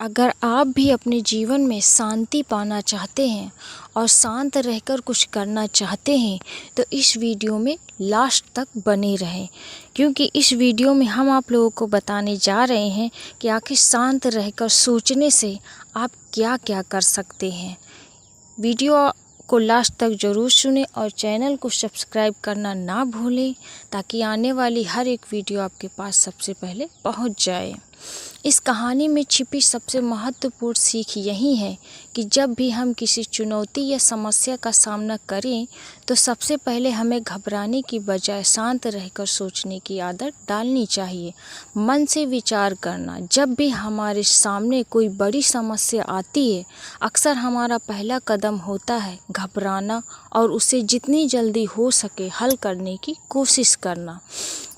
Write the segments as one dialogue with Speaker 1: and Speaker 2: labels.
Speaker 1: अगर आप भी अपने जीवन में शांति पाना चाहते हैं और शांत रहकर कुछ करना चाहते हैं तो इस वीडियो में लास्ट तक बने रहें, क्योंकि इस वीडियो में हम आप लोगों को बताने जा रहे हैं कि आखिर शांत रहकर सोचने से आप क्या क्या कर सकते हैं। वीडियो को लास्ट तक ज़रूर सुनें और चैनल को सब्सक्राइब करना ना भूलें ताकि आने वाली हर एक वीडियो आपके पास सबसे पहले पहुंच जाए। इस कहानी में छिपी सबसे महत्वपूर्ण सीख यही है कि जब भी हम किसी चुनौती या समस्या का सामना करें तो सबसे पहले हमें घबराने की बजाय शांत रहकर सोचने की आदत डालनी चाहिए। मन से विचार करना। जब भी हमारे सामने कोई बड़ी समस्या आती है, अक्सर हमारा पहला कदम होता है घबराना और उसे जितनी जल्दी हो सके हल करने की कोशिश करना।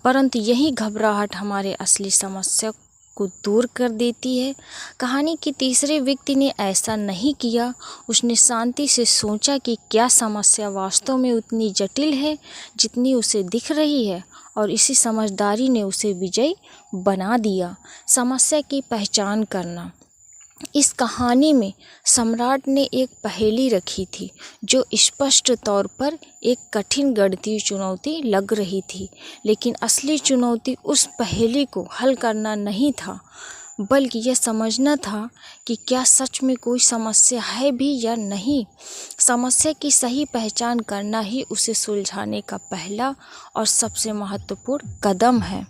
Speaker 1: परंतु यही घबराहट हमारे असली समस्या को दूर कर देती है। कहानी के तीसरे व्यक्ति ने ऐसा नहीं किया। उसने शांति से सोचा कि क्या समस्या वास्तव में उतनी जटिल है जितनी उसे दिख रही है, और इसी समझदारी ने उसे विजयी बना दिया। समस्या की पहचान करना। इस कहानी में सम्राट ने एक पहेली रखी थी जो स्पष्ट तौर पर एक कठिन गणितीय चुनौती लग रही थी, लेकिन असली चुनौती उस पहेली को हल करना नहीं था बल्कि यह समझना था कि क्या सच में कोई समस्या है भी या नहीं। समस्या की सही पहचान करना ही उसे सुलझाने का पहला और सबसे महत्वपूर्ण कदम है।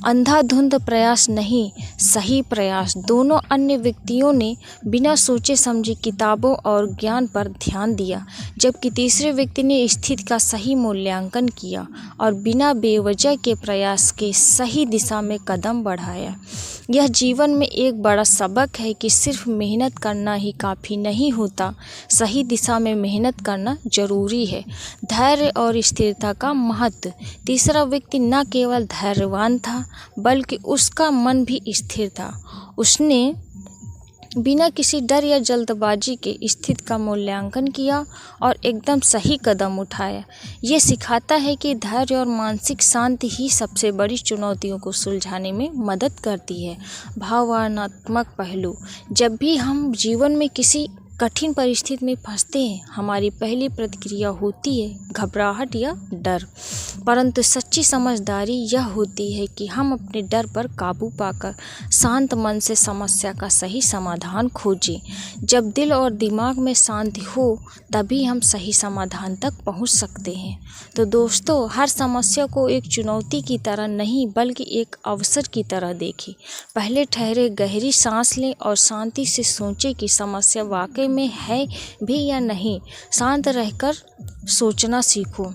Speaker 1: अंधाधुंध प्रयास नहीं, सही प्रयास। दोनों अन्य व्यक्तियों ने बिना सोचे समझे किताबों और ज्ञान पर ध्यान दिया, जबकि तीसरे व्यक्ति ने स्थिति का सही मूल्यांकन किया और बिना बेवजह के प्रयास के सही दिशा में कदम बढ़ाया। यह जीवन में एक बड़ा सबक है कि सिर्फ मेहनत करना ही काफ़ी नहीं होता, सही दिशा में मेहनत करना जरूरी है। धैर्य और स्थिरता का महत्व। तीसरा व्यक्ति न केवल धैर्यवान था बल्कि उसका मन भी स्थिर था। उसने बिना किसी डर या जल्दबाजी के स्थिति का मूल्यांकन किया और एकदम सही कदम उठाया। ये सिखाता है कि धैर्य और मानसिक शांति ही सबसे बड़ी चुनौतियों को सुलझाने में मदद करती है। भावनात्मक पहलू। जब भी हम जीवन में किसी कठिन परिस्थिति में फंसते हैं, हमारी पहली प्रतिक्रिया होती है घबराहट या डर, परंतु सच्ची समझदारी यह होती है कि हम अपने डर पर काबू पाकर शांत मन से समस्या का सही समाधान खोजें। जब दिल और दिमाग में शांति हो तभी हम सही समाधान तक पहुंच सकते हैं। तो दोस्तों, हर समस्या को एक चुनौती की तरह नहीं बल्कि एक अवसर की तरह देखें। पहले ठहरे, गहरी सांस लें और शांति से सोचें कि समस्या वाकई में है भी या नहीं। शांत रहकर सोचना सीखो।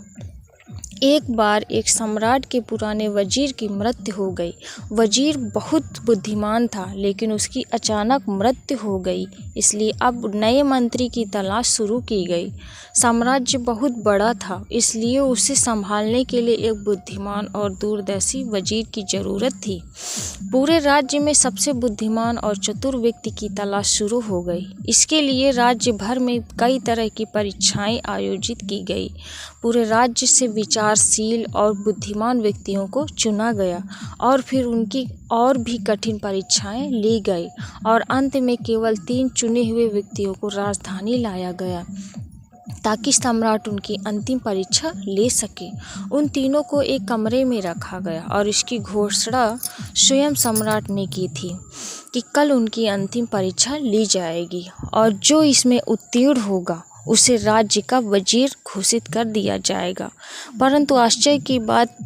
Speaker 1: एक बार एक सम्राट के पुराने वजीर की मृत्यु हो गई। वजीर बहुत बुद्धिमान था, लेकिन उसकी अचानक मृत्यु हो गई, इसलिए अब नए मंत्री की तलाश शुरू की गई। साम्राज्य बहुत बड़ा था, इसलिए उसे संभालने के लिए एक बुद्धिमान और दूरदर्शी वजीर की ज़रूरत थी। पूरे राज्य में सबसे बुद्धिमान और चतुर व्यक्ति की तलाश शुरू हो गई। इसके लिए राज्य भर में कई तरह की परीक्षाएं आयोजित की गई। पूरे राज्य से विचारशील और बुद्धिमान व्यक्तियों को चुना गया और फिर उनकी और भी कठिन परीक्षाएं ली गई और अंत में केवल 3 चुने हुए व्यक्तियों को राजधानी लाया गया ताकि सम्राट उनकी अंतिम परीक्षा ले सके। उन तीनों को एक कमरे में रखा गया और इसकी घोषणा स्वयं सम्राट ने की थी कि कल उनकी अंतिम परीक्षा ली जाएगी और जो इसमें उत्तीर्ण होगा उसे राज्य का वजीर घोषित कर दिया जाएगा। परंतु आश्चर्य की बात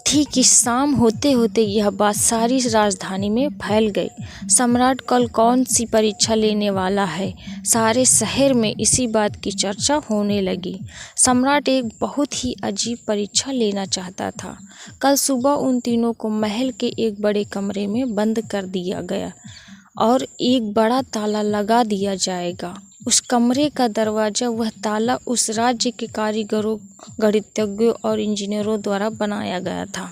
Speaker 1: थी कि शाम होते होते यह बात सारी राजधानी में फैल गई। सम्राट कल कौन सी परीक्षा लेने वाला है, सारे शहर में इसी बात की चर्चा होने लगी। सम्राट एक बहुत ही अजीब परीक्षा लेना चाहता था। कल सुबह उन तीनों को महल के एक बड़े कमरे में बंद कर दिया गया और एक बड़ा ताला लगा दिया जाएगा। उस कमरे का दरवाज़ा वह ताला उस राज्य के कारीगरों, गणितज्ञों और इंजीनियरों द्वारा बनाया गया था।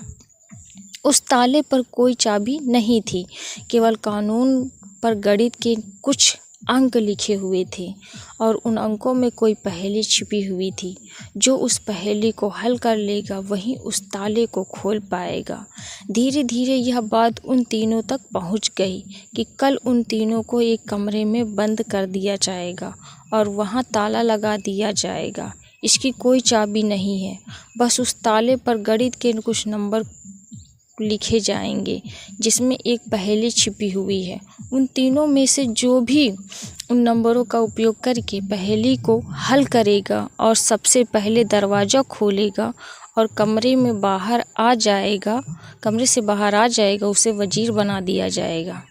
Speaker 1: उस ताले पर कोई चाबी नहीं थी, केवल कानून पर गणित के कुछ अंक लिखे हुए थे और उन अंकों में कोई पहेली छिपी हुई थी। जो उस पहेली को हल कर लेगा वही उस ताले को खोल पाएगा। धीरे धीरे यह बात उन तीनों तक पहुंच गई कि कल उन तीनों को एक कमरे में बंद कर दिया जाएगा और वहां ताला लगा दिया जाएगा। इसकी कोई चाबी नहीं है, बस उस ताले पर गणित के कुछ नंबर लिखे जाएंगे जिसमें एक पहेली छिपी हुई है। उन तीनों में से जो भी उन नंबरों का उपयोग करके पहेली को हल करेगा और सबसे पहले दरवाज़ा खोलेगा और कमरे से बाहर आ जाएगा उसे वजीर बना दिया जाएगा।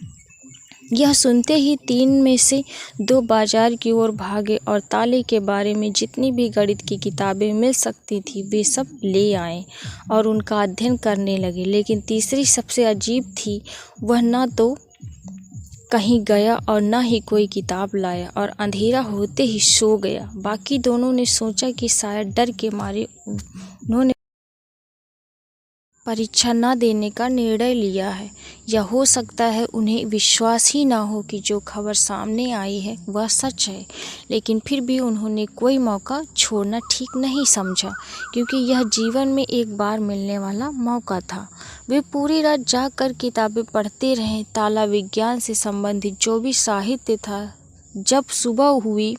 Speaker 1: यह सुनते ही तीन में से दो बाजार की ओर भागे और ताले के बारे में जितनी भी गणित की किताबें मिल सकती थी वे सब ले आए और उनका अध्ययन करने लगे। लेकिन तीसरी सबसे अजीब थी, वह ना तो कहीं गया और ना ही कोई किताब लाया और अंधेरा होते ही सो गया। बाकी दोनों ने सोचा कि शायद डर के मारे उन्होंने परीक्षा न देने का निर्णय लिया है, या हो सकता है उन्हें विश्वास ही ना हो कि जो खबर सामने आई है वह सच है। लेकिन फिर भी उन्होंने कोई मौका छोड़ना ठीक नहीं समझा, क्योंकि यह जीवन में एक बार मिलने वाला मौका था। वे पूरी रात जागकर किताबें पढ़ते रहे, ताला विज्ञान से संबंधित जो भी साहित्य था। जब सुबह हुई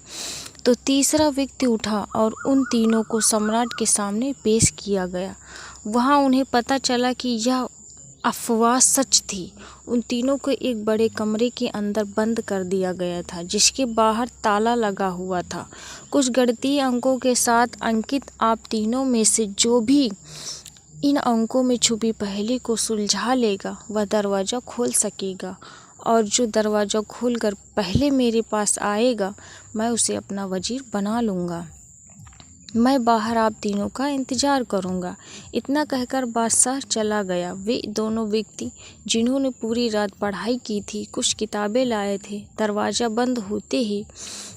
Speaker 1: तो तीसरा व्यक्ति उठा और उन तीनों को सम्राट के सामने पेश किया गया। वहाँ उन्हें पता चला कि यह अफवाह सच थी। उन तीनों को एक बड़े कमरे के अंदर बंद कर दिया गया था, जिसके बाहर ताला लगा हुआ था कुछ गणितीय अंकों के साथ अंकित। आप तीनों में से जो भी इन अंकों में छुपी पहेली को सुलझा लेगा वह दरवाज़ा खोल सकेगा, और जो दरवाज़ा खोलकर पहले मेरे पास आएगा मैं उसे अपना वजीर बना लूँगा। मैं बाहर आप तीनों का इंतज़ार करूँगा। इतना कहकर बादशाह चला गया। वे दोनों व्यक्ति जिन्होंने पूरी रात पढ़ाई की थी कुछ किताबें लाए थे। दरवाज़ा बंद होते ही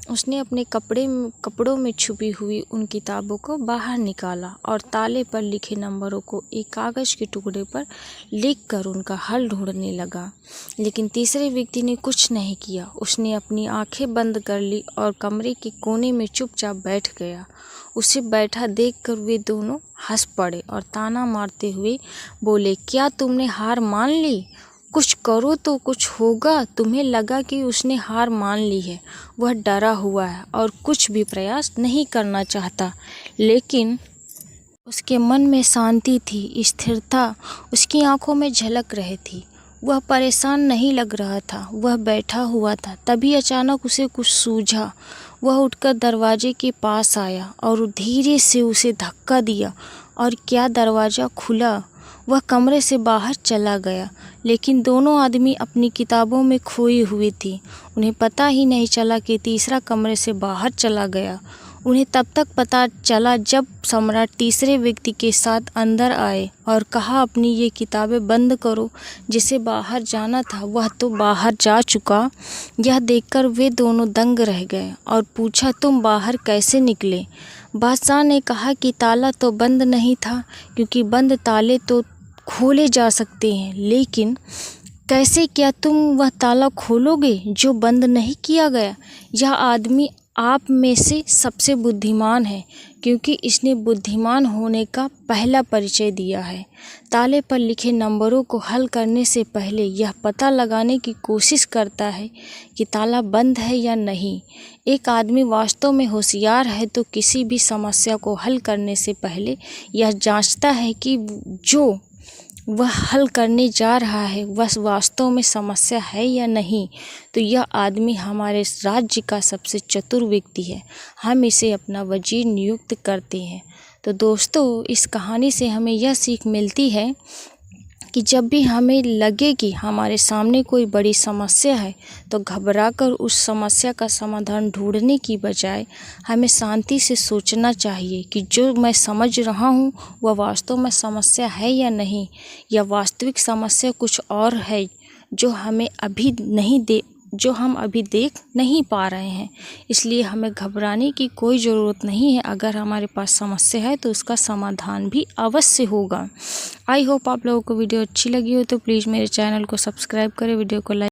Speaker 1: उसने अपने कपड़ों में छुपी हुई उन किताबों को बाहर निकाला और ताले पर लिखे नंबरों को एक कागज़ के टुकड़े पर लिखकर उनका हल ढूंढने लगा। लेकिन तीसरे व्यक्ति ने कुछ नहीं किया। उसने अपनी आंखें बंद कर ली और कमरे के कोने में चुपचाप बैठ गया। उसे बैठा देखकर वे दोनों हंस पड़े और ताना मारते हुए बोले, क्या तुमने हार मान ली? कुछ करो तो कुछ होगा। तुम्हें लगा कि उसने हार मान ली है, वह डरा हुआ है और कुछ भी प्रयास नहीं करना चाहता, लेकिन उसके मन में शांति थी, स्थिरता उसकी आंखों में झलक रही थी। वह परेशान नहीं लग रहा था, वह बैठा हुआ था। तभी अचानक उसे कुछ सूझा। वह उठकर दरवाजे के पास आया और धीरे से उसे धक्का दिया और क्या दरवाज़ा खुला। वह कमरे से बाहर चला गया, लेकिन दोनों आदमी अपनी किताबों में खोए हुए थे। उन्हें पता ही नहीं चला कि तीसरा कमरे से बाहर चला गया। उन्हें तब तक पता चला जब सम्राट तीसरे व्यक्ति के साथ अंदर आए और कहा, अपनी ये किताबें बंद करो। जिसे बाहर जाना था वह तो बाहर जा चुका। यह देखकर वे दोनों दंग रह गए और पूछा, तुम बाहर कैसे निकले? बादशाह ने कहा कि ताला तो बंद नहीं था, क्योंकि बंद ताले तो खोले जा सकते हैं, लेकिन कैसे? क्या तुम वह ताला खोलोगे जो बंद नहीं किया गया? यह आदमी आप में से सबसे बुद्धिमान है, क्योंकि इसने बुद्धिमान होने का पहला परिचय दिया है। ताले पर लिखे नंबरों को हल करने से पहले यह पता लगाने की कोशिश करता है कि ताला बंद है या नहीं। एक आदमी वास्तव में होशियार है तो किसी भी समस्या को हल करने से पहले यह जांचता है कि जो वह हल करने जा रहा है वह वास्तव में समस्या है या नहीं। तो यह आदमी हमारे राज्य का सबसे चतुर व्यक्ति है। हम इसे अपना वजीर नियुक्त करते हैं। तो दोस्तों, इस कहानी से हमें यह सीख मिलती है कि जब भी हमें लगे कि हमारे सामने कोई बड़ी समस्या है तो घबराकर उस समस्या का समाधान ढूंढने की बजाय हमें शांति से सोचना चाहिए कि जो मैं समझ रहा हूँ वह वास्तव में समस्या है या नहीं, या वास्तविक समस्या कुछ और है जो हम अभी देख नहीं पा रहे हैं। इसलिए हमें घबराने की कोई ज़रूरत नहीं है। अगर हमारे पास समस्या है तो उसका समाधान भी अवश्य होगा। आई होप आप लोगों को वीडियो अच्छी लगी हो तो प्लीज़ मेरे चैनल को सब्सक्राइब करें, वीडियो को लाइक